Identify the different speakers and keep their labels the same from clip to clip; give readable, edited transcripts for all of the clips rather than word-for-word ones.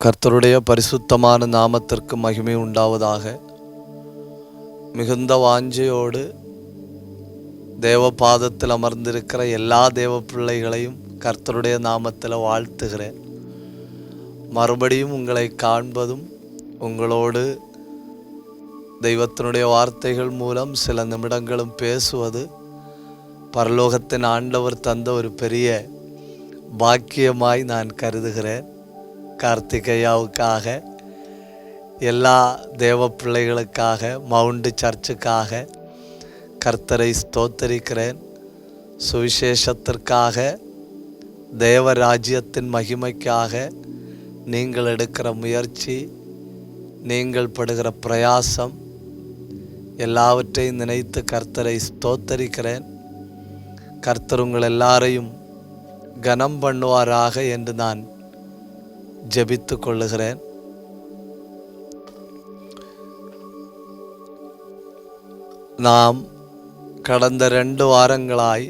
Speaker 1: கர்த்தருடைய பரிசுத்தமான நாமத்திற்கு மகிமை உண்டாவதாக. மிகுந்த வாஞ்சையோடு தேவ பாதத்தில் அமர்ந்திருக்கிற எல்லா தேவ பிள்ளைகளையும் கர்த்தருடைய நாமத்தில் வாழ்த்துகிறேன். மறுபடியும் உங்களை காண்பதும் உங்களோடு தெய்வத்தினுடைய வார்த்தைகள் மூலம் சில நிமிடங்களும் பேசுவது பரலோகத்தின் ஆண்டவர் தந்த ஒரு பெரிய பாக்கியமாய் நான் கருதுகிறேன். கார்த்திகையாவுக்காக, எல்லா தேவ பிள்ளைகளுக்காக, மவுண்ட் சர்ச்சுக்காக கர்த்தரை ஸ்தோத்தரிக்கிறேன். சுவிசேஷத்திற்காக, தேவ ராஜ்யத்தின் மகிமைக்காக நீங்கள் எடுக்கிற முயற்சி, நீங்கள் படுகிற பிரயாசம் எல்லாவற்றையும் நினைத்து கர்த்தரை ஸ்தோத்தரிக்கிறேன். கர்த்தர் உங்கள் எல்லாரையும் கனம் பண்ணுவாராக என்று நான் ஜெபித்து கொள்ளுகிறேன். நாம் கடந்த 2 வாரங்களாய்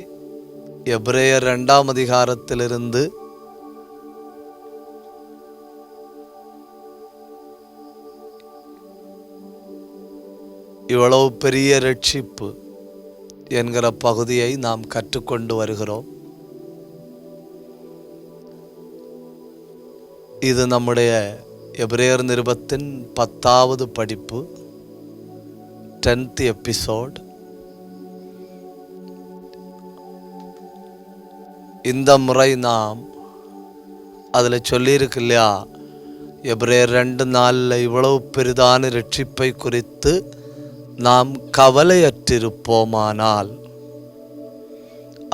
Speaker 1: எபிரேயர் 2ஆம் அதிகாரத்திலிருந்து இவ்வளவு பெரிய ரட்சிப்பு என்கிற பகுதியை நாம் கற்றுக்கொண்டு வருகிறோம். இது நம்முடைய எபிரேயர் நிருபத்தின் 10வது படிப்பு, 10th எபிசோட். இந்த முறை நாம் அதில் சொல்லியிருக்கு இல்லையா, எபிரேயர் 2:4 இவ்வளவு பெரிதான ரட்சிப்பை குறித்து நாம் கவலையற்றிருப்போமானால்,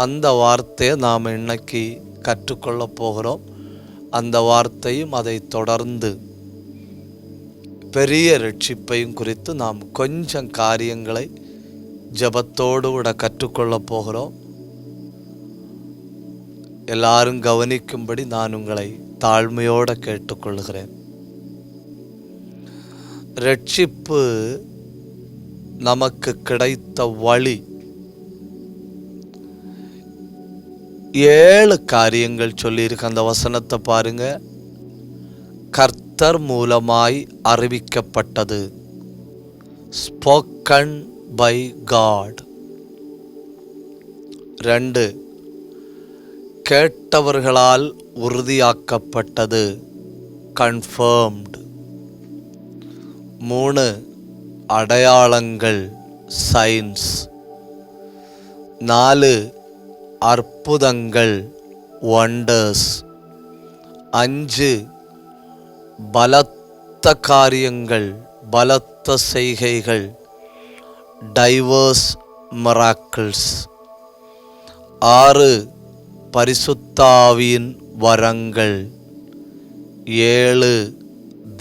Speaker 1: அந்த வார்த்தையை நாம் இன்னைக்கு கற்றுக்கொள்ள போகிறோம். அந்த வார்த்தையும் அதை தொடர்ந்து பெரிய ரட்சிப்பையும் குறித்து நாம் கொஞ்சம் காரியங்களை ஜெபத்தோடு கூட கற்றுக்கொள்ள போகிறோம். எல்லாரும் கவனிக்கும்படி நான் உங்களை தாழ்மையோடு கேட்டுக்கொள்கிறேன். ரட்சிப்பு நமக்கு கிடைத்த வழி 7 காரியங்கள் சொல்லியிருக்கு. அந்த வசனத்தை பாருங்க. கர்த்தர் மூலமாய் அறிவிக்கப்பட்டது, ஸ்போக்கன் பை காட். 2, கேட்டவர்களால் உறுதியாக்கப்பட்டது, கன்ஃபர்ம்டு. 3, அடையாளங்கள், சைன்ஸ். 4, அற்புதங்கள், வண்டர்ஸ். 5, பலத்த காரியங்கள், பலத்த செய்கைகள், டைவர்ஸ் மிராக்கிள்ஸ். 6, பரிசுத்தாவியின் வரங்கள். 7,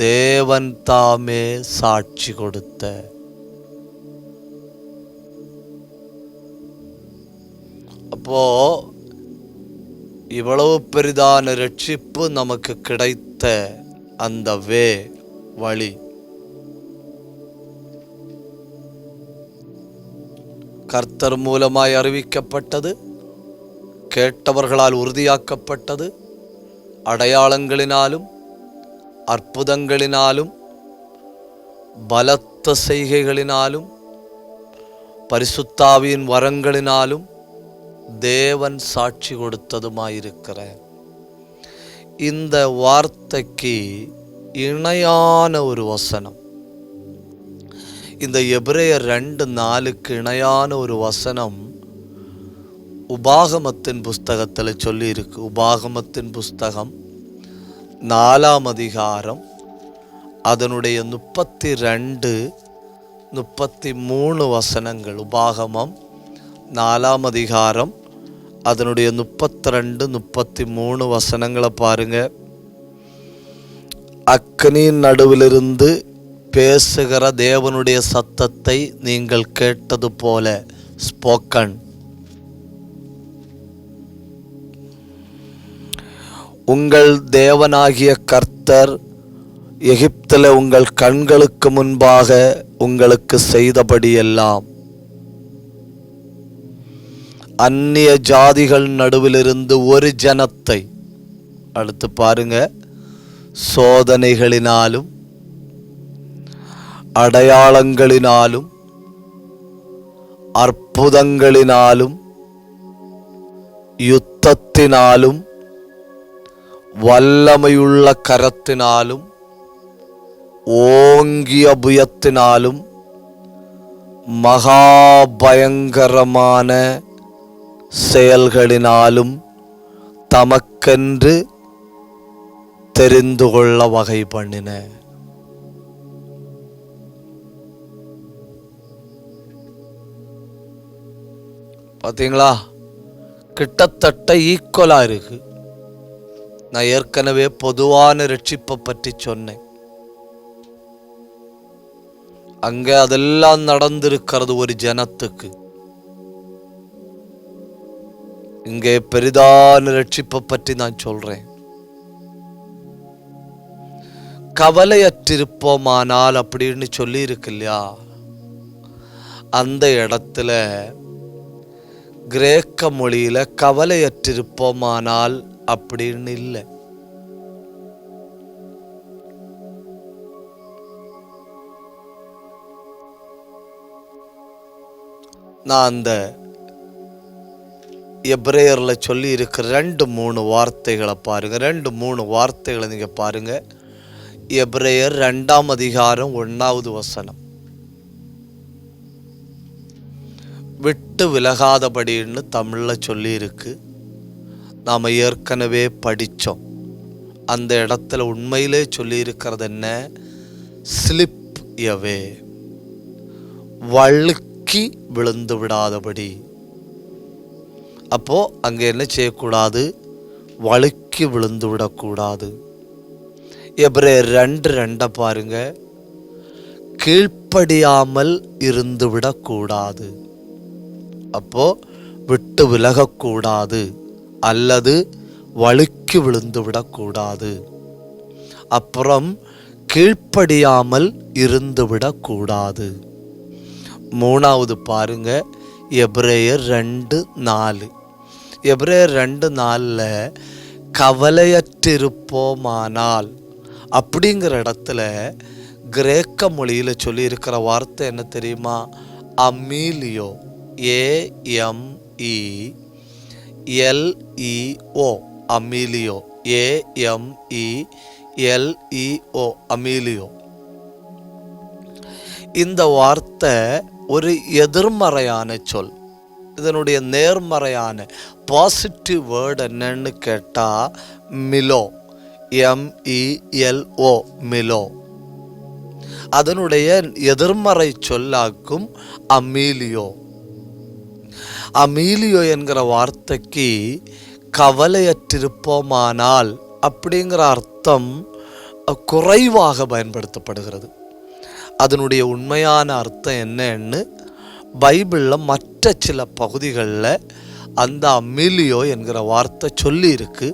Speaker 1: தேவன் தாமே சாட்சி கொடுத்த. அப்போ இவ்வளவு பெரிதான ரட்சிப்பு நமக்கு கிடைத்த அந்த வழி, கர்த்தர் மூலமாய் அறிவிக்கப்பட்டது, கேட்டவர்களால் உறுதியாக்கப்பட்டது, அடையாளங்களினாலும் அற்புதங்களினாலும் பலத்த செய்கைகளினாலும் பரிசுத்தாவியின் வரங்களினாலும் தேவன் சாட்சி கொடுத்ததுமாயிருக்கிற இந்த வார்த்தைக்கு இணையான ஒரு வசனம், இந்த எபிரேயர் 2:4 இணையான ஒரு வசனம் உபாகமத்தின் புஸ்தகத்தில் சொல்லியிருக்கு. உபாகமத்தின் புஸ்தகம் 4ஆம் அதிகாரம் அதனுடைய 32, 33 வசனங்கள். உபாகமம் 4ஆம் அதிகாரம் அதனுடைய 32, 33 வசனங்களை பாருங்க. அக்கினியின் நடுவிலிருந்து பேசுகிற தேவனுடைய சத்தத்தை நீங்கள் கேட்டது போல, ஸ்போக்கன். உங்கள் தேவனாகிய கர்த்தர் எகிப்தில் உங்கள் கண்களுக்கு முன்பாக உங்களுக்கு செய்தபடியெல்லாம் அந்நிய ஜாதிகள் நடுவிலிருந்து ஒரு ஜனத்தை, அடுத்து பாருங்க, சோதனைகளினாலும் அடையாளங்களினாலும் அற்புதங்களினாலும் யுத்தத்தினாலும் வல்லமையுள்ள கரத்தினாலும் ஓங்கிய புயத்தினாலும் மகாபயங்கரமான செயல்களினாலும் தமக்கென்று தெரிந்து கொள்ள வகை பண்ணின. பார்த்தீங்களா? கிட்டத்தட்ட ஈக்குவலா இருக்கு. நான் ஏற்கனவே பொதுவான ரட்சிப்பை பற்றி சொன்னேன். அங்க அதெல்லாம் நடந்திருக்கிறது ஒரு ஜனத்துக்கு. இங்கே பெரிதான ரட்சிப்பை பற்றி நான் சொல்றேன். கவலையற்றிருப்போமானால் அப்படின்னு சொல்லி இருக்கு இல்லையா? அந்த இடத்துல கிரேக்க மொழியில கவலையற்றிருப்போமானால் அப்படின்னு இல்லை. நான் அந்த எபிரேயர்ல சொல்லி இருக்கிற 2-3 வார்த்தைகளை பாருங்க. 2-3 வார்த்தைகளை நீங்க பாருங்க. எபிரேயர் 2ஆம் அதிகாரம் 1வது வசனம். விட்டு விலகாதபடின்னு தமிழ்ல சொல்லி இருக்கு. நாம ஏற்கனவே படித்தோம். அந்த இடத்துல உண்மையிலே சொல்லி இருக்கிறது என்ன? ஸ்லிப் எவே, வழுக்கி விழுந்து விடாதபடி. அப்போ அங்க என்ன செய்யக்கூடாது? வழுக்கி விழுந்து விடக்கூடாது. எபிரேயர் 2:2 பாருங்க. கீழ்ப்படியாமல் இருந்து விடக்கூடாது. அப்போ விட்டு விலகக்கூடாது அல்லது வழுக்கி விழுந்து விடக்கூடாது. அப்புறம் கீழ்ப்படியாமல் இருந்து விடக்கூடாது. 3வது பாருங்க, எபிரேயர் 2:4. எபிரேயர் 2:4 கவலையற்றிருப்போமானால் அப்படிங்கிற இடத்துல கிரேக்க மொழியில சொல்லி இருக்கிற வார்த்தை என்ன தெரியுமா? அமீலியோ, AMELEO, அமீலியோ, AMELEO, அமீலியோ. இந்த வார்த்தை ஒரு எதிர்மறையான சொல். இதனுடைய நேர்மறையான பாசிட்டிவ் வேர்டு என்னன்னு கேட்டா மிலோ, MELO, மிலோ. அதனுடைய எதிர்மறை சொல்லாக்கும் அமீலியோ. அமீலியோ என்கிற வார்த்தைக்கு கவலையற்றிருப்போமானால் அப்படிங்கிற அர்த்தம் குறைவாக பயன்படுத்தப்படுகிறது. அதனுடைய உண்மையான அர்த்தம் என்னன்னு பைபிளில் மற்ற சில பகுதிகளில் அந்த அமீலியோ என்கிற வார்த்தை சொல்லி இருக்கு.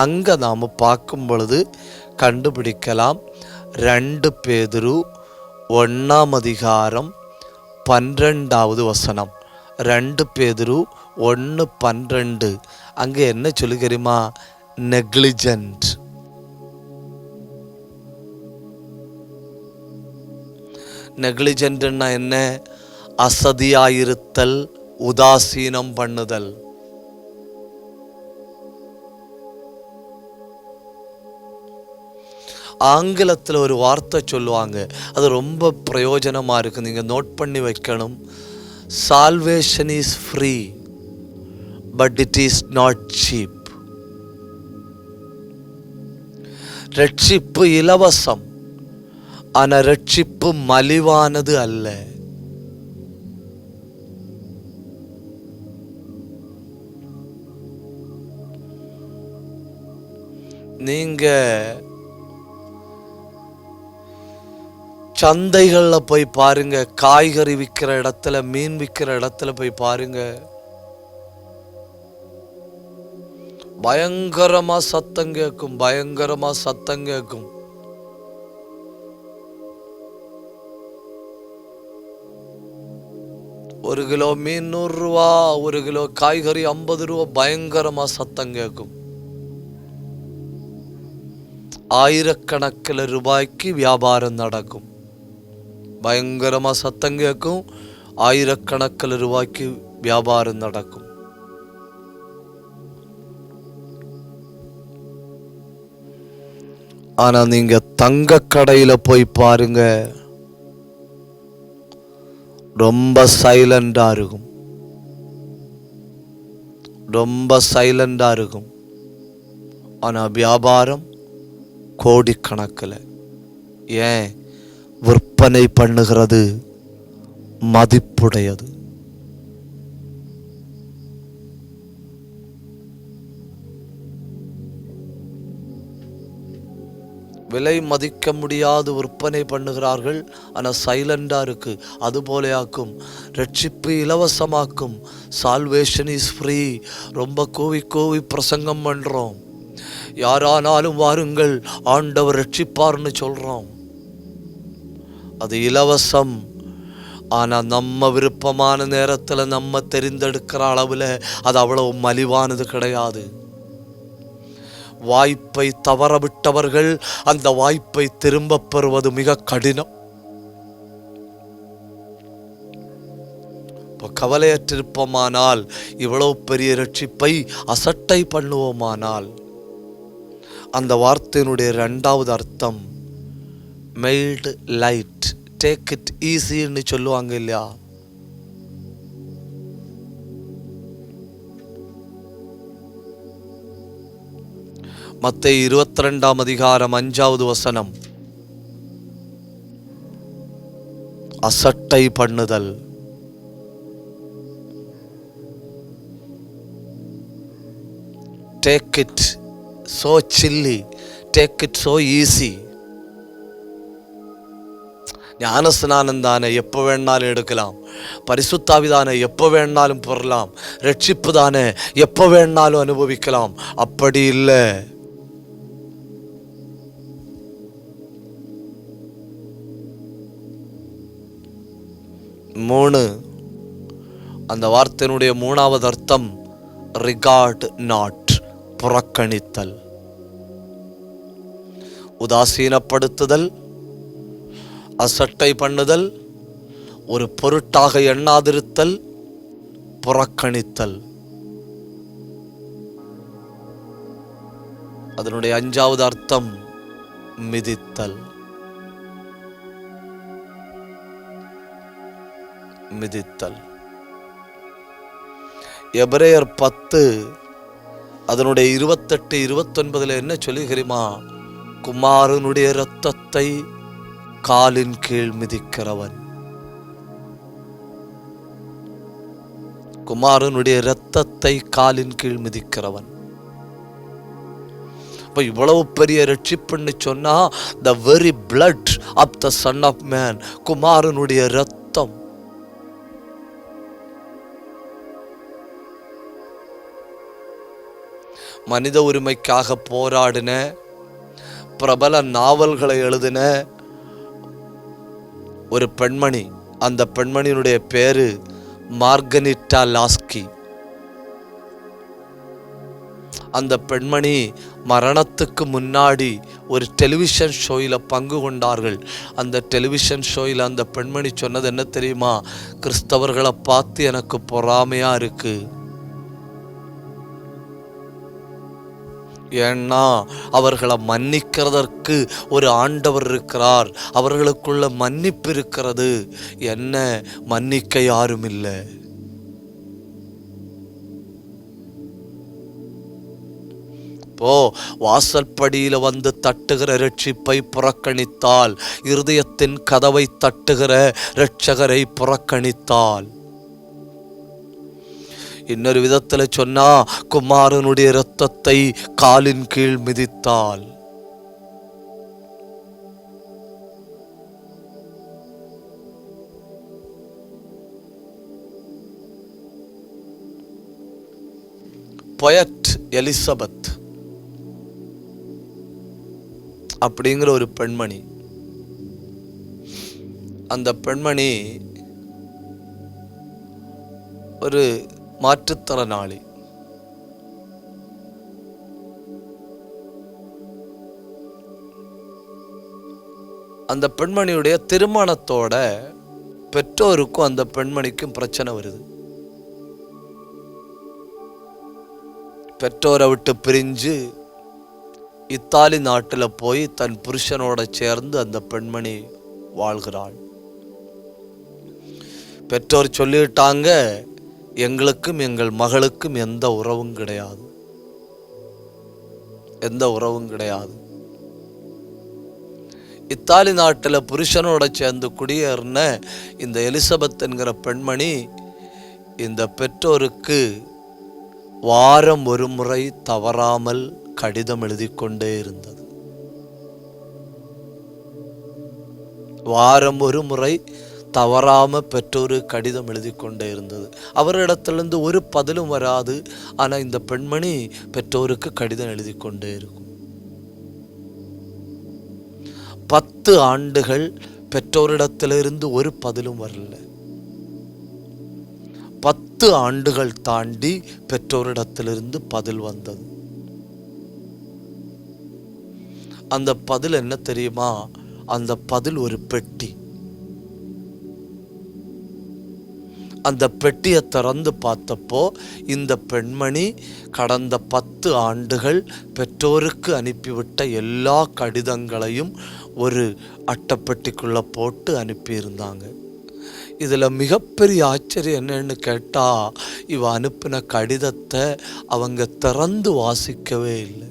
Speaker 1: அங்கே நாம் பார்க்கும் பொழுது கண்டுபிடிக்கலாம். 2 பேதுரு 1ஆம் அதிகாரம் 12வது வசனம். 2 பேதுரு 1:12. அங்கே என்ன சொல்லி தெரியுமா? நெக்லிஜென்ட். நெக்லிஜென்ட்னா என்ன? அசதியாயிருத்தல், உதாசீனம் பண்ணுதல். ஆங்கிலத்தில் ஒரு வார்த்தை சொல்லுவாங்க, அது ரொம்ப பிரயோஜனமா இருக்கு, நீங்க நோட் பண்ணி வைக்கணும். Salvation is free but it is not cheap. ரட்சிப்பு இலவசம், ஆனா ரட்சிப்பு மலிவானது அல்ல. நீங்க சந்தைகளில் போய் பாருங்க, காய்கறி விற்கிற இடத்துல, மீன் விற்கிற இடத்துல போய் பாருங்க, பயங்கரமா சத்தம் கேட்கும், பயங்கரமா சத்தம் கேட்கும். ஒரு கிலோ மீன் 100 ரூபா, ஒரு கிலோ காய்கறி 50 ரூபா, பயங்கரமா சத்தம் கேட்கும். ஆயிரக்கணக்கில் ரூபாய்க்கு வியாபாரம் நடக்கும். பயங்கரமா சத்தம் கேட்கும், ஆயிரக்கணக்கில் ரூபாய்க்கு வியாபாரம் நடக்கும். ஆனா நீங்க தங்க கடையில போய் பாருங்க, ரொம்ப சைலண்டா இருக்கும், ரொம்ப சைலண்டா இருக்கும். ஆனா வியாபாரம் கோடிக்கணக்கில். ஏன்? விற்பனை பண்ணுகிறது மதிப்புடையது. விலை மதிக்க முடியாது விற்பனை பண்ணுகிறார்கள், ஆனால் சைலண்டா இருக்கு. அதுபோலையாக்கும் ரட்சிப்பு இலவசமாக்கும். Salvation is free. ரொம்ப கூவி கூவி பிரசங்கம் பண்றோம், யாரானாலும் வாருங்கள் ஆண்டவர் ரட்சிப்பார்னு சொல்றோம். அது இலவசம். ஆனா நம்ம விருப்பமான நேரத்துல நம்ம தெரிந்தெடுக்கிற அளவுல அது அவ்வளவு மலிவானது கிடையாது. வாய்ப்பை தவறவிட்டவர்கள் அந்த வாய்ப்பை திரும்ப பெறுவது மிக கடினம். கவலையற்றிருப்போமானால், இவ்வளவு பெரிய ரட்சிப்பை அசட்டை பண்ணுவோமானால், அந்த வார்த்தையினுடைய 2வது அர்த்தம் மேட் லைட், டேக் இட் ஈஸின்னு சொல்லுவாங்க இல்லையா? மத்தேயு 22ஆம் அதிகாரம் 5வது வசனம், அசட்டை பண்ணுதல். Take it so chilly, take it so easy. ஞானஸ்நானம் தானே, எப்போ வேணாலும் எடுக்கலாம். பரிசுத்தாவி தானே, எப்போ வேணாலும் பெறலாம். ரட்சிப்பு தானே, எப்போ வேணாலும் அனுபவிக்கலாம். அப்படி இல்லை. மூணு, அந்த வார்த்தையினுடைய 3வது அர்த்தம் ரிகார்ட் நாட், புறக்கணித்தல், உதாசீனப்படுத்துதல், அசட்டை பண்ணுதல், ஒரு பொருட்டாக எண்ணாதிருத்தல், புறக்கணித்தல். அதனுடைய 5வது அர்த்தம் மிதித்தல். மிதித்தல். எபிரேயர் 10 அதனுடைய 28, 29 என்ன சொல்லுகிறீமா? குமாரனுடைய இரத்தத்தை காலின் கீழ் மிதிக்கிறவன், குமாரனுடைய இரத்தத்தை காலின் கீழ் மிதிக்கிறவன். இப்ப இவ்வளவு பெரிய ரட்சிப்புன்னு சொன்னா, the very blood of the son of man, குமாரனுடைய இரத்தம். மனித உரிமைக்காக போராடின, பிரபல நாவல்களை எழுதின ஒரு பெண்மணி. அந்த பெண்மணியினுடைய பேரு மார்கனிட்டா லாஸ்கி. அந்த பெண்மணி மரணத்துக்கு முன்னாடி ஒரு டெலிவிஷன் ஷோயில பங்கு கொண்டார்கள். அந்த டெலிவிஷன் ஷோயில அந்த பெண்மணி சொன்னது என்ன தெரியுமா? கிறிஸ்தவர்களை பார்த்து எனக்கு பொறாமையா இருக்கு. ஏன்னா அவர்களை மன்னிக்கிறதற்கு ஒரு ஆண்டவர் இருக்கிறார், அவர்களுக்குள்ள மன்னிப்பு இருக்கிறது. என்ன மன்னிக்க யாரும் இல்லை. இப்போ வாசற்படியில வந்து தட்டுகிற ரட்சிப்பை புறக்கணித்தால், இருதயத்தின் கதவை தட்டுகிற இரட்சகரை புறக்கணித்தால், இன்னொரு விதத்துல சொன்னா குமாரனுடைய இரத்தத்தை காலின் கீழ் மிதித்தால், பொயட் எலிசபெத் அப்படிங்கிற ஒரு பெண்மணி. அந்த பெண்மணி ஒரு மாற்றுத்திறனாளி. அந்த பெண்மணியுடைய திருமணத்தோட பெற்றோருக்கும் அந்த பெண்மணிக்கும் பிரச்சனை வருது. பெற்றோரை விட்டு பிரிஞ்சு இத்தாலி நாட்டில் போய் தன் புருஷனோட சேர்ந்து அந்த பெண்மணி வாழ்கிறாள். பெற்றோர் சொல்லிட்டாங்க, எங்களுக்கும் எங்கள் மகளுக்கும் எந்த உறவும் கிடையாது, எந்த உறவும் கிடையாது. இத்தாலி நாட்டில் புருஷனோட சேர்ந்து குடியேறின இந்த எலிசபெத் என்கிற பெண்மணி இந்த பெற்றோருக்கு வாரம் ஒரு முறை தவறாமல் கடிதம் எழுதி கொண்டே இருந்தது. வாரம் ஒரு முறை தவறாம பெற்றோரு கடிதம் எழுதி கொண்டே இருந்தது. அவரிடத்திலிருந்து ஒரு பதிலும் வராது. ஆனா இந்த பெண்மணி பெற்றோருக்கு கடிதம் எழுதி கொண்டே இருக்கும். 10 ஆண்டுகள் பெற்றோரிடத்திலிருந்து ஒரு பதிலும் வரல. 10 ஆண்டுகள் தாண்டி பெற்றோரிடத்திலிருந்து பதில் வந்தது. அந்த பதில் என்ன தெரியுமா? அந்த பதில் ஒரு பெட்டி. அந்த பெட்டியை திறந்து பார்த்தப்போ இந்த பெண்மணி கடந்த 10 ஆண்டுகள் பெற்றோருக்கு அனுப்பிவிட்ட எல்லா கடிதங்களையும் ஒரு அட்டைப்பெட்டிக்குள்ள போட்டு அனுப்பியிருந்தாங்க. இதுல மிகப்பெரிய ஆச்சரியம் என்னன்னு கேட்டா, இவ அனுப்பின கடிதத்தை அவங்க திறந்து வாசிக்கவே இல்லை.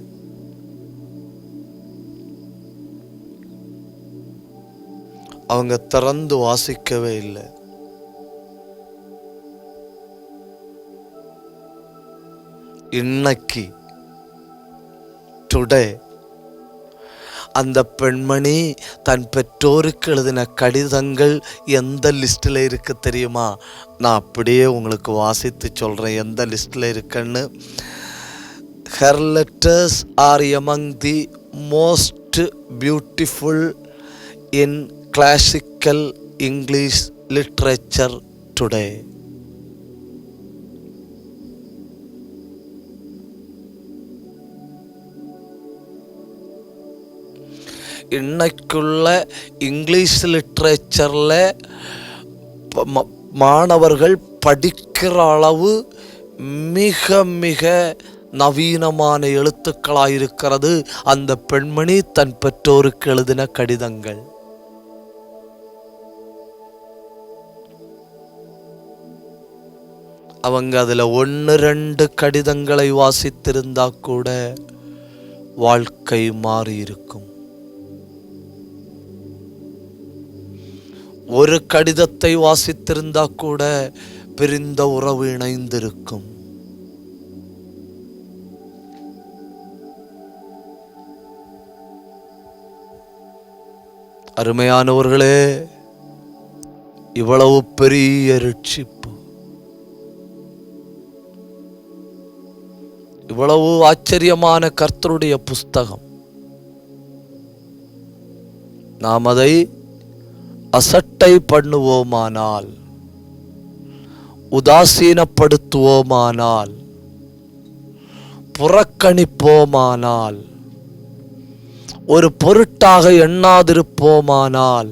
Speaker 1: அவங்க திறந்து வாசிக்கவே இல்லை. இன்னைக்கு டுடே அந்த பெண்மணி தன் பெற்றோருக்கு எழுதின கடிதங்கள் எந்த லிஸ்டில் இருக்கு தெரியுமா? நான் அப்படியே உங்களுக்கு வாசித்து சொல்றேன் எந்த லிஸ்டில் இருக்குன்னு. Her letters are among the most beautiful in classical English literature today. இன்னைக்குள்ள இங்கிலீஷ் லிட்ரேச்சர்ல மாணவர்கள் படிக்கிற அளவு மிக மிக நவீனமான எழுத்துக்களாயிருக்கிறது அந்த பெண்மணி தன் பெற்றோருக்கு எழுதின கடிதங்கள். அவங்க அதுல 1-2 கடிதங்களை வாசித்திருந்தா கூட வாழ்க்கை மாறி இருக்கும். ஒரு கடிதத்தை வாசித்திருந்தா கூட பிரிந்த உறவு இணைந்திருக்கும். அருமையானவர்களே, இவ்வளவு பெரிய ரட்சிப்பு, இவ்வளவு ஆச்சரியமான கர்த்தருடைய புஸ்தகம், நாம் அதை அசட்டை பண்ணுவோமானால், உதாசீனப்படுத்துவோமானால், புறக்கணிப்போமானால், ஒரு பொருட்டாக எண்ணாதிருப்போமானால்,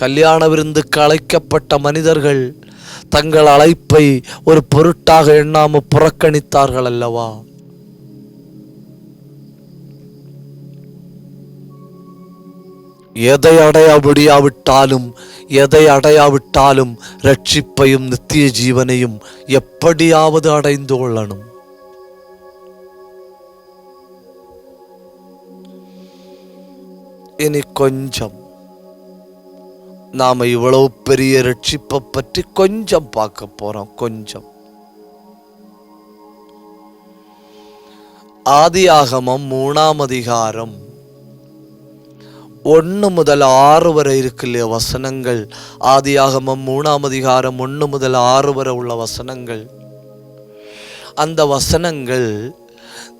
Speaker 1: கல்யாண விருந்துக்கு அழைக்கப்பட்ட மனிதர்கள் தங்கள் அழைப்பை ஒரு பொருட்டாக எண்ணாம புறக்கணித்தார்கள் அல்லவா? எதை அடையாவிட்டாலும் ரட்சிப்பையும் நித்திய ஜீவனையும் எப்படியாவது அடைந்து கொள்ளணும். இனி கொஞ்சம் நாம இவ்வளவு பெரிய ரட்சிப்பை பற்றி கொஞ்சம் பார்க்க போறோம். கொஞ்சம் ஆதியாகமம் 3ஆம் அதிகாரம் 1 முதல் 6 வரை இருக்கு இல்லையா வசனங்கள். ஆதியாகமம் 3ஆம் அதிகாரம் 1 முதல் 6 வரை உள்ள வசனங்கள். அந்த வசனங்கள்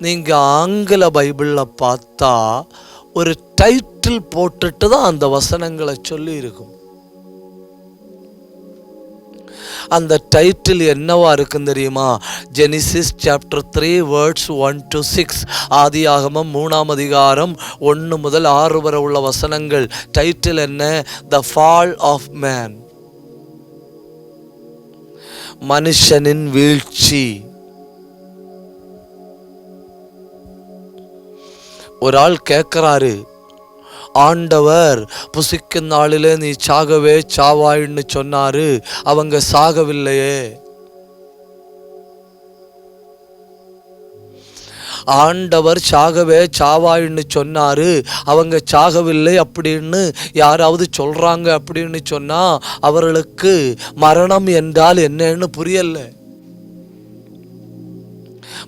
Speaker 1: நீங்க ஆங்கில பைபிள்ல பார்த்தா ஒரு டைட்டில் போட்டுட்டு தான் அந்த வசனங்களை சொல்லி இருக்கும். அந்த டைட்டில் என்னவா இருக்குன்னு தெரியுமா? Genesis chapter 3 words 1 to 6. ஆதியாகமம் 3ஆம் அதிகாரம் 1 முதல் 6 வரை உள்ள வசனங்கள். டைட்டில் என்ன? த ஃபால் ஆஃப் மேன், மனுஷனின் வீழ்ச்சி. ஒரு ஆள் கேட்கிறாரு, ஆண்டவர் புசிக்கும் நாளிலே நீ சாகவே சாவாயின்னு சொன்னாரு, அவங்க சாகவில்லையே. ஆண்டவர் சாகவே சாவாயின்னு சொன்னாரு, அவங்க சாகவில்லை அப்படின்னு யாராவது சொல்றாங்க அப்படின்னு சொன்னா அவர்களுக்கு மரணம் என்றால் என்னன்னு புரியல.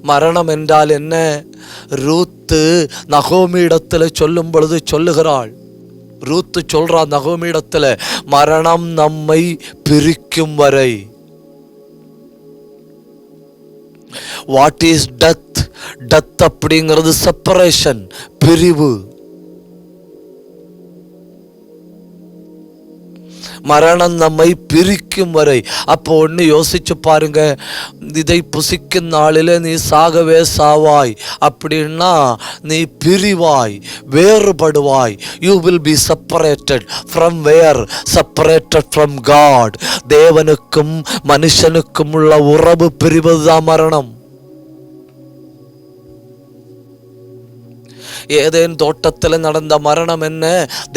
Speaker 1: மரணம் என்றால் என்ன? ரூத்து நகோமி இடத்துல சொல்லும் பொழுது சொல்லுகிறாள். ரூத்து சொல்றா நகோமி இடத்துல, மரணம் நம்மை பிரிக்கும் வரை. What is death? டெத் அப்படிங்கிறது செப்பரேஷன், பிரிவு. மரணம் நம்மை பிரிக்கும் வரை. அப்போ ஒன்று யோசிச்சு பாருங்க, இதை புசிக்கும் நாளிலே நீ சாகவே சாவாய் அப்படின்னா நீ பிரிவாய், வேறுபடுவாய். You will be separated from where? Separated from God. தேவனுக்கும் மனுஷனுக்கும் உள்ள உறவு பிரிவதுதான் மரணம். ஏதேன் தோட்டத்தில் நடந்த மரணம் என்ன?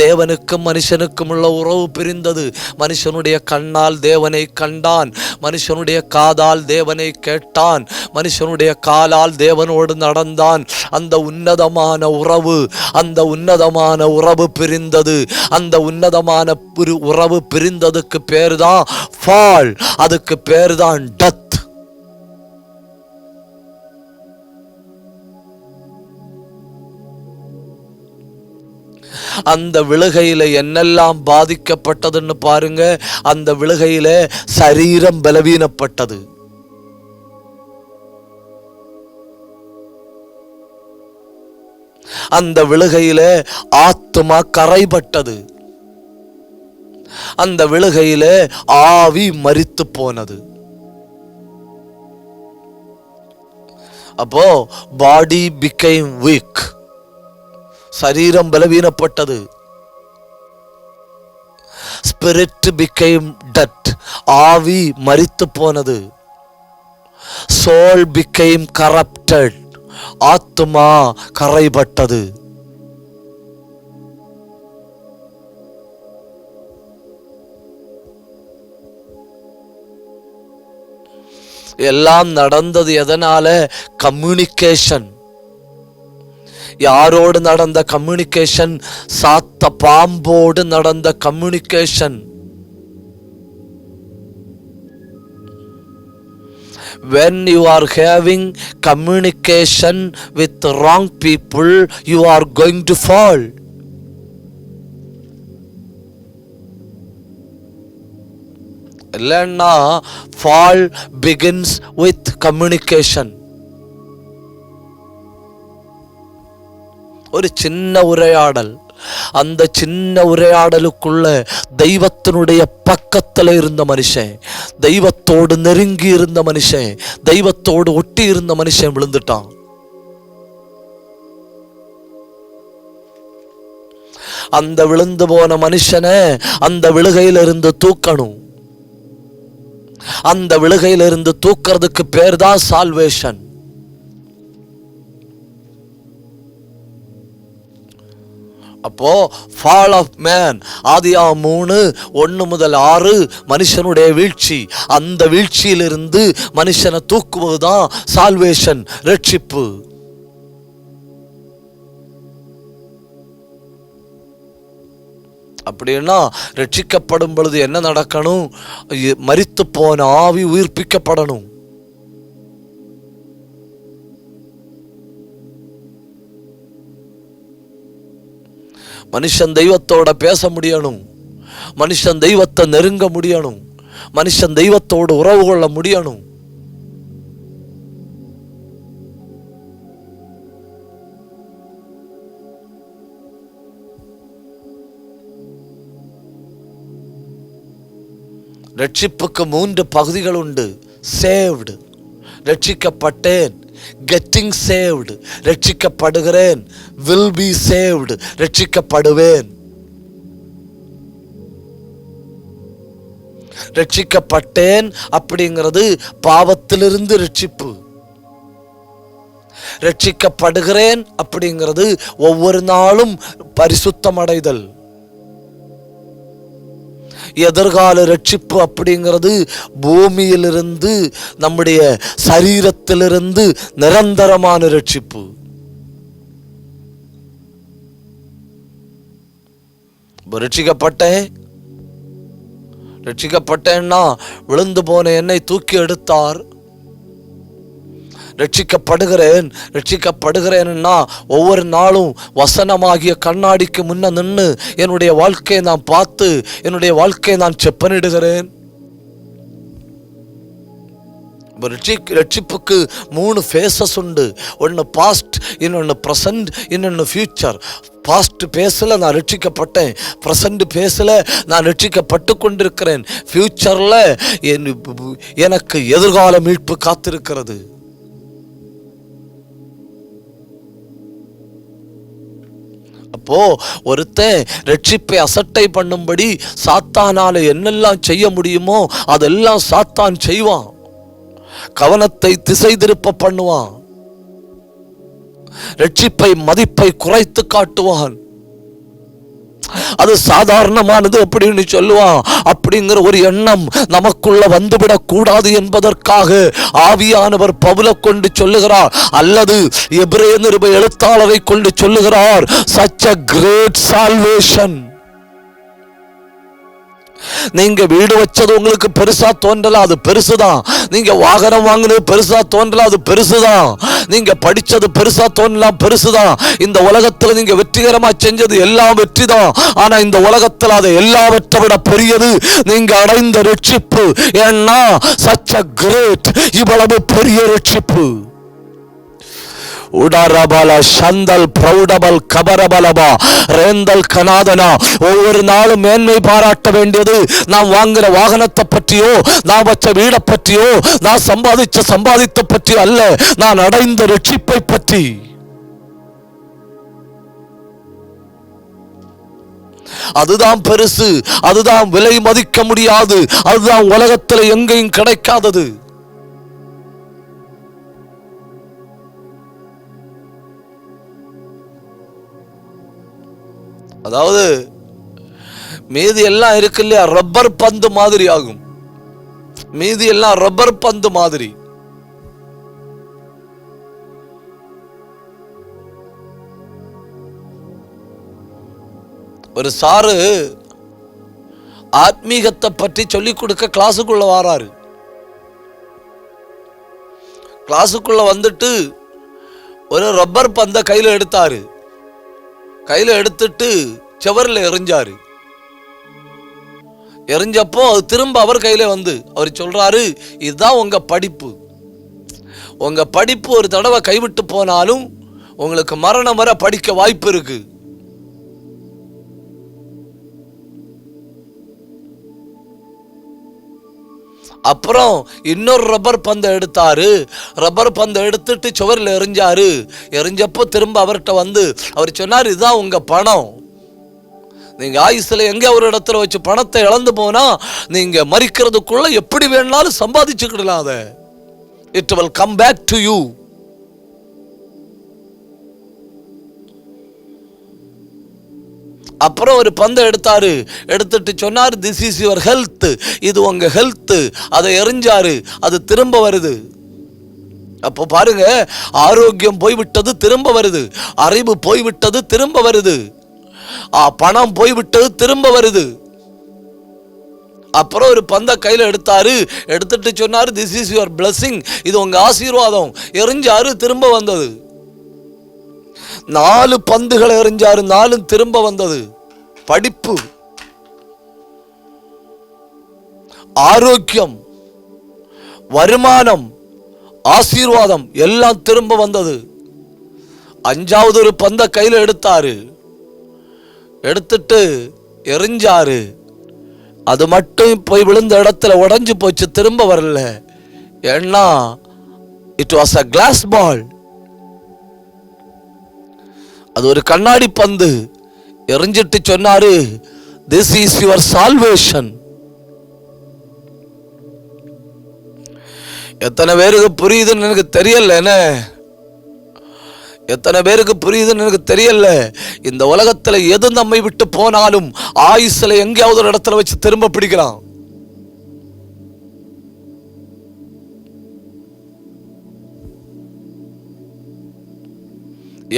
Speaker 1: தேவனுக்கும் மனுஷனுக்கும் உள்ள உறவு பிரிந்தது. மனுஷனுடைய கண்ணால் தேவனை கண்டான், மனுஷனுடைய காதால் தேவனை கேட்டான், மனுஷனுடைய காலால் தேவனோடு நடந்தான். அந்த உன்னதமான உறவு பிரிந்தது. அந்த உன்னதமான உறவு பிரிந்ததுக்கு பேர் தான் ஃபால். அதுக்கு பேர் தான் டெத். அந்த விழுகையில என்னெல்லாம் பாதிக்கப்பட்டதுன்னு பாருங்க. அந்த விழுகையில சரீரம் பலவீனப்பட்டது. அந்த விழுகையில ஆத்துமா கரைபட்டது. அந்த விழுகையில ஆவி மரித்து போனது. அப்போ பாடி பிகேம் வீக், சரீரம் பலவீனப்பட்டது. ஸ்பிரிட் பிகேம் டெட், ஆவி மரித்து போனது. சோல் பிகேம் கரப்டட், ஆத்துமா கரைபட்டது. எல்லாம் நடந்தது எதனால? கம்யூனிகேஷன். யாரோடு நடந்த கம்யூனிகேஷன்? சாத்த பாம்போடு நடந்த communication. When you are having communication with wrong people, you are going to fall. இல்லைன்னா fall begins with communication. ஒரு சின்ன உரையாடல், அந்த சின்ன உரையாடலுக்குள்ள தெய்வத்தினுடைய பக்கத்துல இருந்த மனுஷன், தெய்வத்தோடு நெருங்கி இருந்த மனுஷன், தெய்வத்தோடு ஒட்டி இருந்த மனுஷன் விழுந்துட்டான். அந்த விழுந்து போன மனுஷனை அந்த விழுகையிலிருந்து தூக்கணும். அந்த விழுகையிலிருந்து தூக்கிறதுக்கு பேர் தான் சால்வேஷன். அப்போ ஃபால் ஆஃப் மேன், ஆதியாகமம் 3 1 முதல் 6 மனுஷனுடைய வீழ்ச்சி. அந்த வீழ்ச்சியிலிருந்து மனுஷனை தூக்குவதுதான் சால்வேஷன், ரட்சிப்பு. அப்படின்னா ரட்சிக்கப்படும் பொழுது என்ன நடக்கணும்? மரித்து போன ஆவி உயிர்ப்பிக்கப்படணும். மனுஷன் தெய்வத்தோட பேச முடியணும், மனுஷன் தெய்வத்தை நெருங்க முடியணும், மனுஷன் தெய்வத்தோடு உறவு கொள்ள முடியணும். ரட்சிப்புக்கு 3 பகுதிகள் உண்டு. சேவ்டு, ரட்சிக்கப்பட்டேன். கெட்டிங் சேவ்டு, ரட்சிக்கப்படுகிறேன். வில் பி சேவ்டு, ரட்சிக்கப்படுவேன். ரட்சிக்கப்பட்டேன் அப்படிங்கிறது பாவத்திலிருந்து ரட்சிப்பு. ரட்சிக்கப்படுகிறேன் அப்படிங்கிறது ஒவ்வொரு நாளும் பரிசுத்தம் அடைதல். எதிர்கால ரட்சிப்பு அப்படிங்கிறது பூமியிலிருந்து, நம்முடைய சரீரத்திலிருந்து நிரந்தரமான ரட்சிப்பு. ரட்சிக்கப்பட்டேன்னா விழுந்து போன என்னை தூக்கி எடுத்தார். ரட்சிக்கப்படுகிறேன்னா ஒவ்வொரு நாளும் வசனமாகிய கண்ணாடிக்கு முன்ன நின்று என்னுடைய வாழ்க்கையை நான் பார்த்து என்னுடைய வாழ்க்கையை நான் செப்பனிடுகிறேன். ரட்சிப்புக்கு 3 ஃபேஸஸ் உண்டு. ஒன்று பாஸ்ட், இன்னொன்று ப்ரெசன்ட், இன்னொன்று ஃபியூச்சர். பாஸ்ட் பேஸில் நான் ரட்சிக்கப்பட்டேன், ப்ரெசன்ட் பேஸில் நான் ரட்சிக்கப்பட்டு கொண்டிருக்கிறேன், ஃபியூச்சரில் எனக்கு எதிர்கால மீட்பு காத்திருக்கிறது. அப்போ ஒருத்தன் ரட்சிப்பை அசட்டை பண்ணும்படி சாத்தானால என்னெல்லாம் செய்ய முடியுமோ அதெல்லாம் சாத்தான் செய்வான். கவனத்தை திசை திருப்ப பண்ணுவான். ரட்சிப்பை மதிப்பை குறைத்து காட்டுவான். அது சாதாரணமானது அப்படின்னு சொல்லுவான். அப்படிங்கிற ஒரு எண்ணம் நமக்குள்ள வந்துவிடக் கூடாது என்பதற்காக ஆவியானவர் பவுலை கொண்டு சொல்லுகிறார், அல்லது எபிரேய நிருப எழுத்தாளரை கொண்டு சொல்லுகிறார். such a great salvation. நீங்க வீடு வச்சது உங்களுக்கு பெருசா தோன்றல, அது பெருசுதான். நீங்க வாகனம் வாங்கினது பெருசா தோன்றல, அது பெருசுதான். நீங்க படிச்சது பெருசா தோன்றலாம், பெருசுதான். இந்த உலகத்துல நீங்க வெற்றிகரமா செஞ்சது எல்லாம் வெற்றிதான். ஆனா இந்த உலகத்துல அது எல்லாவற்றை விட பெரியது நீங்க அடைந்த ரட்சிப்பு. ஏன்னா such a great, இவ்வளவு பெரிய ரட்சிப்பு. உடரபல சந்தல் பிரௌடபல் கபரபலபா ரேந்தல் கனாதனா. ஒவ்வொரு நாளும் மேன்மை பாராட்ட வேண்டியது நாம் வாங்குற வாகனத்தை பற்றியோ, நான் வச்ச வீடை பற்றியோ, நான் சம்பாதித்த பற்றி அல்ல, நான் அடைந்த ரட்சிப்பை பற்றி. அதுதான் பெருசு, அதுதான் விலை மதிக்க முடியாது, அதுதான் உலகத்தில் எங்கேயும் கிடைக்காதது. அதாவது மீதி எல்லாம் இருக்கு இல்லையா, ரப்பர் பந்து மாதிரி ஆகும். மீதி எல்லாம் ரப்பர் பந்து மாதிரி. ஒரு சாரு ஆத்மீகத்தை பற்றி சொல்லிக் கொடுக்க கிளாஸுக்குள்ள வராரு. கிளாஸுக்குள்ள வந்துட்டு ஒரு ரப்பர் பந்தை கையில எடுத்தாரு. கையில எடுத்துட்டு செவரில் எறிஞ்சாரு. எறிஞ்சப்போ அது திரும்ப அவர் கையில வந்து அவர் சொல்றாரு, இதுதான் உங்க படிப்பு. உங்க படிப்பு ஒரு தடவை கைவிட்டு போனாலும் உங்களுக்கு மரணம் வரை படிக்க வாய்ப்பு இருக்கு. அப்புறம் இன்னொரு ரப்பர் பந்தை எடுத்தாரு. ரப்பர் பந்தை எடுத்துட்டு சுவரில் எறிஞ்சாரு. எறிஞ்சப்போ திரும்ப அவர்கிட்ட வந்து அவர் சொன்னார், இதுதான் உங்க பணம். நீங்க ஆயுசுல எங்க ஒரு இடத்துல வச்சு பணத்தை இழந்து போனா நீங்க மரிக்கிறதுக்குள்ள எப்படி வேணாலும் சம்பாதிச்சுக்கிடலாம். அதை it will come back to you. அப்புறம் ஒரு பந்தை எடுத்தாரு. எடுத்துட்டு சொன்னார், திஸ் இஸ் யுவர் ஹெல்த், இது உங்க ஹெல்த். அதை எறிஞ்சாரு, அது திரும்ப வருது. அப்போ பாருங்க, ஆரோக்கியம் போய்விட்டது திரும்ப வருது, அறிவு போய்விட்டது திரும்ப வருது, பணம் போய்விட்டது திரும்ப வருது. அப்புறம் ஒரு பந்தை கையில எடுத்தாரு. எடுத்துட்டு சொன்னாரு, திஸ் இஸ் யுவர் பிளஸிங், இது உங்க ஆசீர்வாதம். எறிஞ்சாரு, திரும்ப வந்தது. 4 பந்துகளை எறிஞ்சாரு, 4 திரும்ப வந்தது. படிப்பு, ஆரோக்கியம், வருமானம், ஆசீர்வாதம் எல்லாம் திரும்ப வந்தது. 5வது ஒரு பந்தை கையில எடுத்தாரு. எடுத்துட்டு எறிஞ்சாரு. அது மட்டும் போய் விழுந்த இடத்துல உடைஞ்சு போச்சு, திரும்ப வரல. ஏன்னா இட் வாஸ் அ கிளாஸ் பால். அது ஒரு கண்ணாடி பந்து. எரிஞ்சிட்டு சொன்னாரு, திஸ் இஸ் யுவர் சால்வேஷன். எத்தனை பேருக்கு புரியுதுன்னு எனக்கு தெரியல. எத்தனை பேருக்கு புரியுதுன்னு எனக்கு தெரியல. இந்த உலகத்துல எது நம்மை விட்டு போனாலும் ஆயுசுல எங்கேயாவது ஒரு இடத்துல வச்சு திரும்ப பிடிக்கலாம்.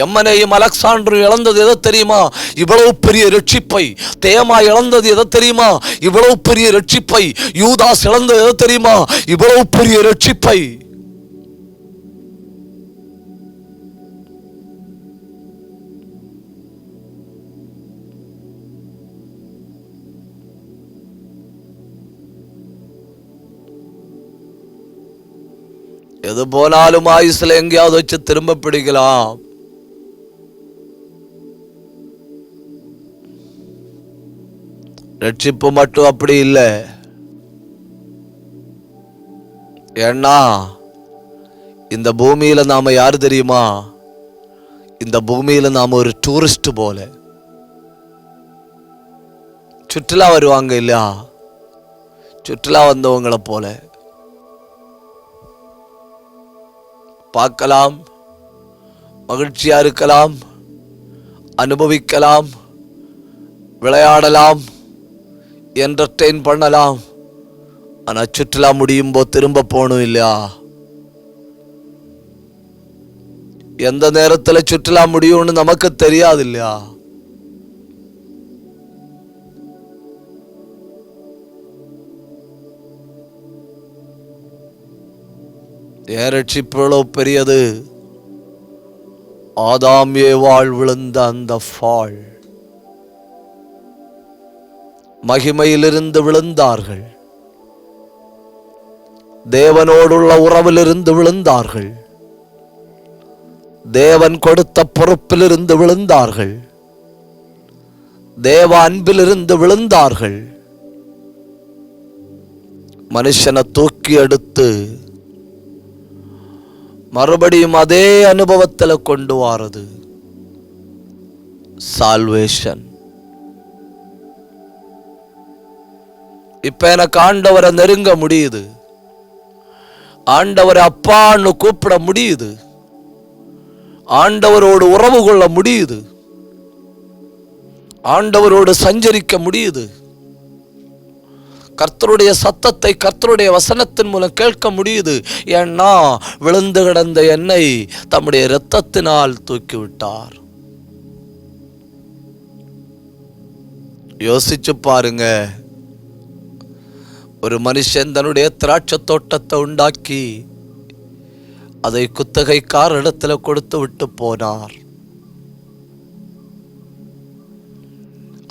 Speaker 1: எம்மனேயும் அலெக்சாண்டரும் இழந்தது எதை தெரியுமா? இவ்வளவு பெரிய ரட்சிப்பை. தேமா இழந்தது எதை தெரியுமா? இவ்வளவு பெரிய ரட்சிப்பை. யூதாஸ் இழந்தது எதை தெரியுமா? இவ்வளவு பெரிய ரட்சிப்பை. எது போனாலும் ஆயுசுல எங்கேயாவது வச்சு திரும்ப பிடிக்கலாம். ரட்சிப்பு மட்டும் அப்படி இல்லை. ஏன்னா இந்த பூமியில நாம யாரு தெரியுமா? இந்த பூமியில நாம ஒரு டூரிஸ்ட் போல. சுற்றுலா வருவாங்க இல்லையா? சுற்றுலா வந்தவங்களை போல பார்க்கலாம், மகிழ்ச்சியா இருக்கலாம், அனுபவிக்கலாம், விளையாடலாம், என்டர்டெயின் பண்ணலாம். ஆனா சுற்றுலா முடியும் போது திரும்ப போகணும் இல்லையா? எந்த நேரத்துல சுற்றுலா முடியும்னு நமக்கு தெரியாது இல்லையா? ஏன் ரட்சிப்பு எவ்வளவு பெரியது? ஆதாம் ஏவாள் விழுந்த அந்த ஃபால், மகிமையிலிருந்து விழுந்தார்கள், தேவனோடுள்ள உறவிலிருந்து விழுந்தார்கள், தேவன் கொடுத்த பொறுப்பிலிருந்து விழுந்தார்கள், தேவ அன்பிலிருந்து விழுந்தார்கள். மனுஷனை தூக்கி எடுத்து மறுபடியும் அதே அனுபவத்தில் கொண்டு வாரது சால்வேஷன். இப்ப எனக்கு ஆண்டவரை நெருங்க முடியுது, ஆண்டவரை அப்பான்னு கூப்பிட முடியுது, ஆண்டவரோடு உறவு கொள்ள முடியுது, ஆண்டவரோடு சஞ்சரிக்க முடியுது, கர்த்தருடைய சத்தத்தை கர்த்தருடைய வசனத்தின் மூலம் கேட்க முடியுது. ஏன்னா விழுந்து கிடந்த என்னை தம்முடைய இரத்தத்தினால் தூக்கிவிட்டார். யோசிச்சு பாருங்க, ஒரு மனுஷன் தன்னுடைய திராட்சை தோட்டத்தை உண்டாக்கி அதை குத்தகைக்கார இடத்துல கொடுத்து விட்டு போனார்.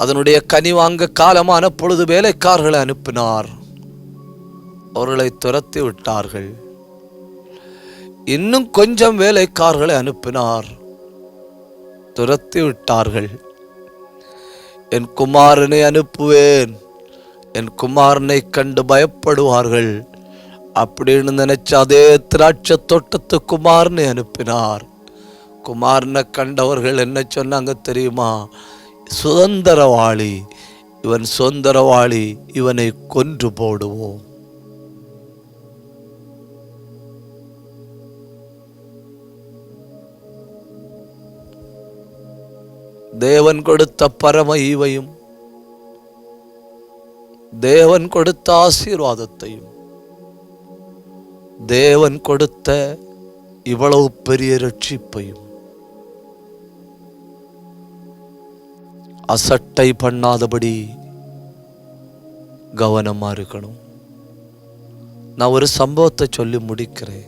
Speaker 1: அதனுடைய கனி வாங்க காலமான பொழுது வேலைக்காரர்களை அனுப்பினார். அவர்களை துரத்தி விட்டார்கள். இன்னும் கொஞ்சம் வேலைக்காரர்களை அனுப்பினார், துரத்தி விட்டார்கள். என் குமாரனை அனுப்புவேன், என் குமாரனை கண்டு பயப்படுவார்கள் அப்படின்னு நினைச்ச அதே திராட்சை தோட்டத்து குமாரனை அனுப்பினார். குமாரனை கண்டவர்கள் என்ன சொன்னாங்க தெரியுமா? சுதந்திரவாளி, இவன் சுதந்திரவாளி, இவனை கொன்று போடுவோம். தேவன் கொடுத்த பரம ஈவையும் தேவன் கொடுத்த ஆசீர்வாதத்தையும் தேவன் கொடுத்த இவ்வளவு பெரிய ரட்சிப்பையும் அசட்டை பண்ணாதபடி கவனமா இருக்கணும். நான் ஒரு சம்பவத்தை சொல்லி முடிக்கிறேன்.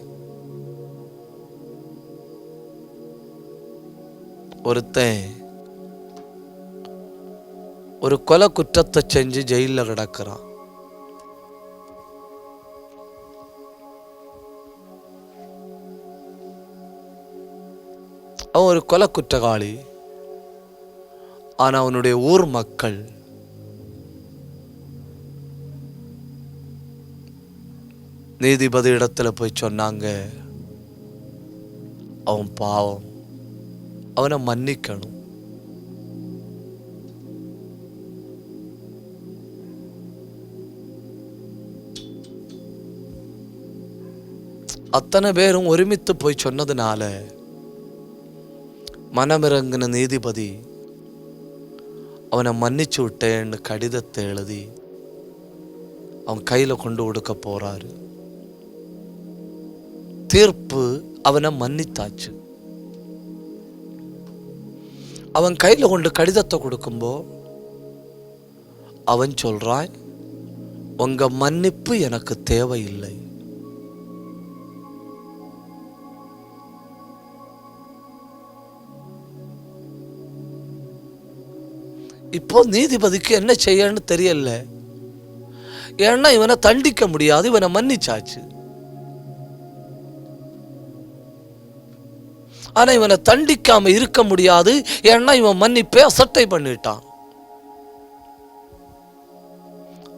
Speaker 1: ஒருத்தன் ஒரு கொலை குற்றத்தை செஞ்சு ஜெயில கிடக்கிறான். அவன் ஒரு கொலை குற்றவாளி. ஆனா அவனுடைய ஊர் மக்கள் நீதிபதி இடத்துல போய் சொன்னாங்க, அவன் பாவம், அவனை மன்னிக்கணும். அத்தனை பேரும் ஒருமித்து போய் சொன்னதுனால மனமிறங்கின நீதிபதி அவனை மன்னிச்சு விட்டேன்னு கடிதத்தை எழுதி அவன் கையில கொண்டு கொடுக்க போறாரு. தீர்ப்பு அவனை மன்னித்தாச்சு. அவன் கையில கொண்டு கடிதத்தை கொடுக்கும்போ அவன் சொல்றான், உங்க மன்னிப்பு எனக்கு தேவையில்லை. இப்போ நீதிபதிக்கு என்ன செய்யன்னு தெரியல. ஏன்னா இவனை தண்டிக்க முடியாது, இவனை மன்னிச்சாச்சு. ஆனா இவனை தண்டிக்காம இருக்க முடியாது, ஏன்னா இவன் மன்னிப்பை அசட்டை பண்ணிட்டான்.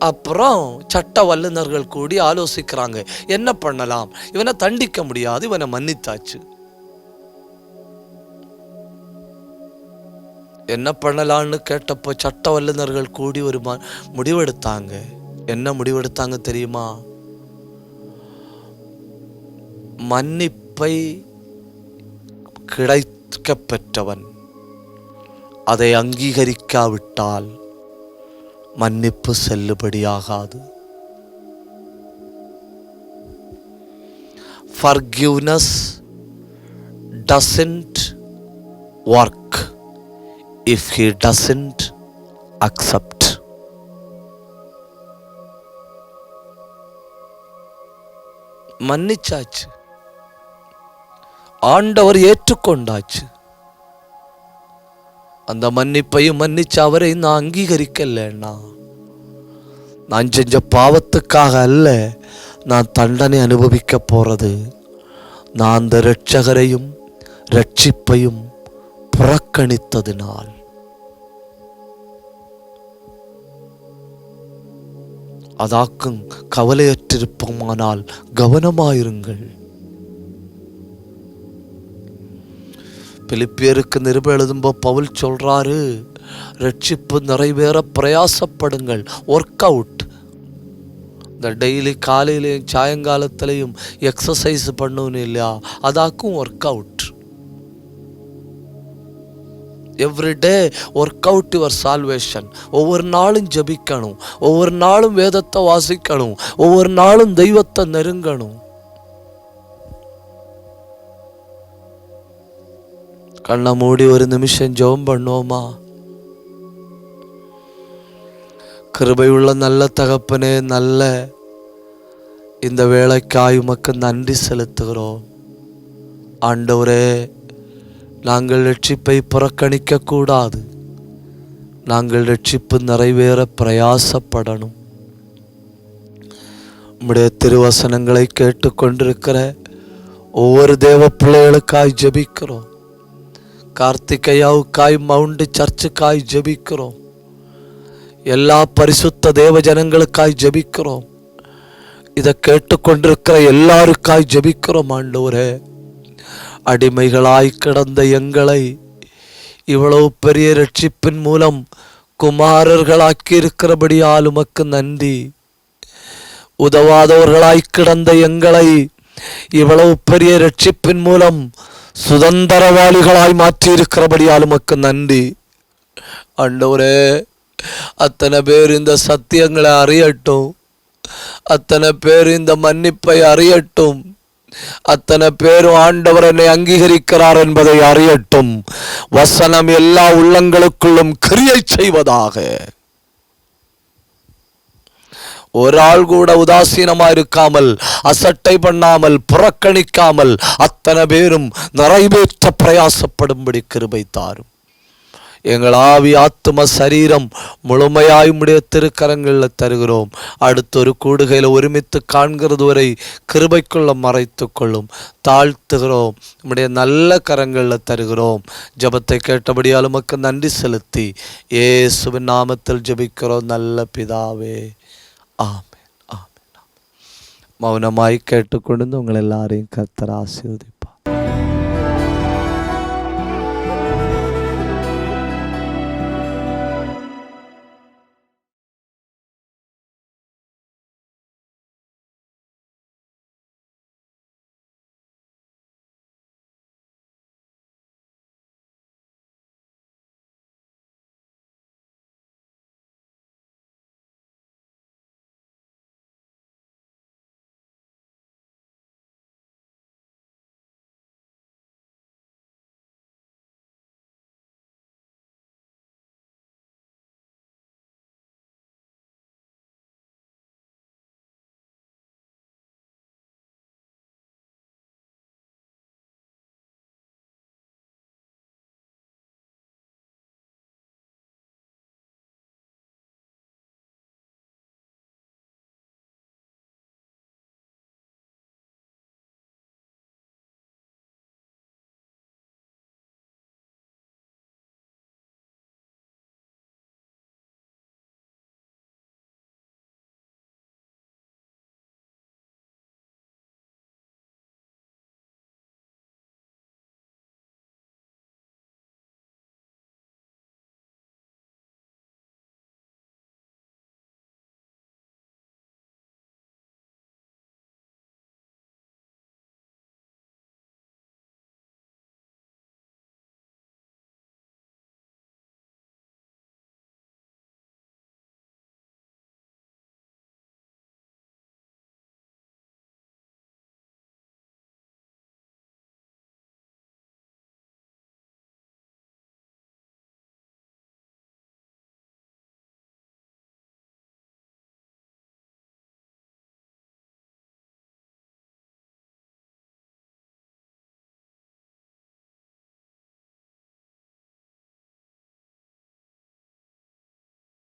Speaker 1: அப்புறம் சட்ட வல்லுநர்கள் கூடி ஆலோசிக்கிறாங்க, என்ன பண்ணலாம், இவனை தண்டிக்க முடியாது, இவனை மன்னித்தாச்சு, என்ன பண்ணலான்னு கேட்டப்போ சட்ட வல்லுநர்கள் கூடி ஒரு முடிவெடுத்தாங்க. என்ன முடிவெடுத்தாங்க தெரியுமா? மன்னிப்பை கிடைக்க பெற்றவன் அதை அங்கீகரிக்காவிட்டால் மன்னிப்பு செல்லுபடியாகாது. Forgiveness doesn't work if he doesn't accept. மன்னிச்சாச்சு, ஆண்டவர் ஏற்றுக்கொண்டாச்சு. அந்த மன்னிப்பையும் மன்னிச்ச அவரை நான் அங்கீகரிக்கலன்னா, நான் செஞ்ச பாவத்துக்காக அல்ல நான் தண்டனை அனுபவிக்க போறது, நான் அந்த இரட்சகரையும் ரட்சிப்பையும் புறக்கணித்ததினால். அதாக்கும் கவலையற்றிருப்போமானால் கவனமாயிருங்கள். பிலிப்பியருக்கு நிருபம் எழுதும்போ பவுல் சொல்றாரு, ரட்சிப்பு நிறைவேற பிரயாசப்படுங்கள். Work out. இந்த டெய்லி காலையிலையும் சாயங்காலத்திலையும் எக்ஸசைஸ் பண்ணணும் இல்லையா, அதாக்கும் work out. Every day work out your salvation. ஒவ்வொரு நாளும் ஜெபிக்கணும், ஒவ்வொரு நாளும் வேதத்தை வாசிக்கணும், ஒவ்வொரு நாளும் தெய்வத்தை நெருங்கணும். கண்ணை மூடி ஒரு நிமிஷம் ஜெபம் பண்ணுவோமா? கிருபையுள்ள நல்ல தகப்பனே, நல்ல இந்த வேளைக்காய் உமக்கு நன்றி செலுத்துகிறோம். ஆண்டவரே, நாங்கள் ரட்சிப்பை புறக்கணிக்க கூடாது, நாங்கள் ரட்சிப்பு நிறைவேற பிரயாசப்படணும். உம்முடைய திருவசனங்களை கேட்டுக்கொண்டிருக்கிற ஒவ்வொரு தேவ பிள்ளைகளுக்காய் ஜெபிக்கிறோம். கார்த்திகையாவுக்காய், மவுண்ட் சர்ச்சுக்காய் ஜெபிக்கிறோம். எல்லா பரிசுத்த தேவ ஜனங்களுக்காய் ஜெபிக்கிறோம். இதை கேட்டுக்கொண்டிருக்கிற எல்லாருக்காய் ஜெபிக்கிறோம். ஆண்டவரே, அடிமைகளாய் கிடந்த எங்களை இவ்வளவு பெரிய ரட்சிப்பின் மூலம் குமாரர்களாக்கி இருக்கிறபடியால் உமக்கு நன்றி. உதவாதவர்களாய் கிடந்த எங்களை இவ்வளவு பெரிய ரட்சிப்பின் மூலம் சுதந்திரவாளிகளாய் மாற்றி இருக்கிறபடியால் உமக்கு நன்றி. ஆண்டவரே, அத்தனை பேர் இந்த சத்தியங்களை அறியட்டும், அத்தனை பேர் இந்த மன்னிப்பை அறியட்டும், அத்தனை பேரும் ஆண்டவர் என்னை அங்கீகரிக்கிறார் என்பதை அறியட்டும். வசனம் எல்லா உள்ளங்களுக்குள்ளும் கிரியை செய்வதாக. ஒரு ஆள் கூட உதாசீனமா இருக்காமல், அசட்டை பண்ணாமல், புறக்கணிக்காமல் அத்தனை பேரும் நிறைவேற்ற பிரயாசப்படும்படி கிருபை தாரும். எங்கள் ஆவி, ஆத்தும, சரீரம் முழுமையாய் உம்முடைய திருக்கரங்களில் தருகிறோம். அடுத்தொரு கூடுகையில் ஒருமித்து காண்கிறது வரை கிருபைக்குள்ள மறைத்து கொள்ளும். தாழ்த்துகிறோம், உம்முடைய நல்ல கரங்களில் தருகிறோம். ஜெபத்தை கேட்டபடியால் உமக்கு நன்றி செலுத்தி இயேசுவின் நாமத்தில் ஜெபிக்கிறோம் நல்ல பிதாவே. ஆமென், ஆமென். மௌனமாய் கேட்டுக்கொண்டு உங்கள் எல்லாரையும் கர்த்தர் ஆசீர்வதிப்பார்.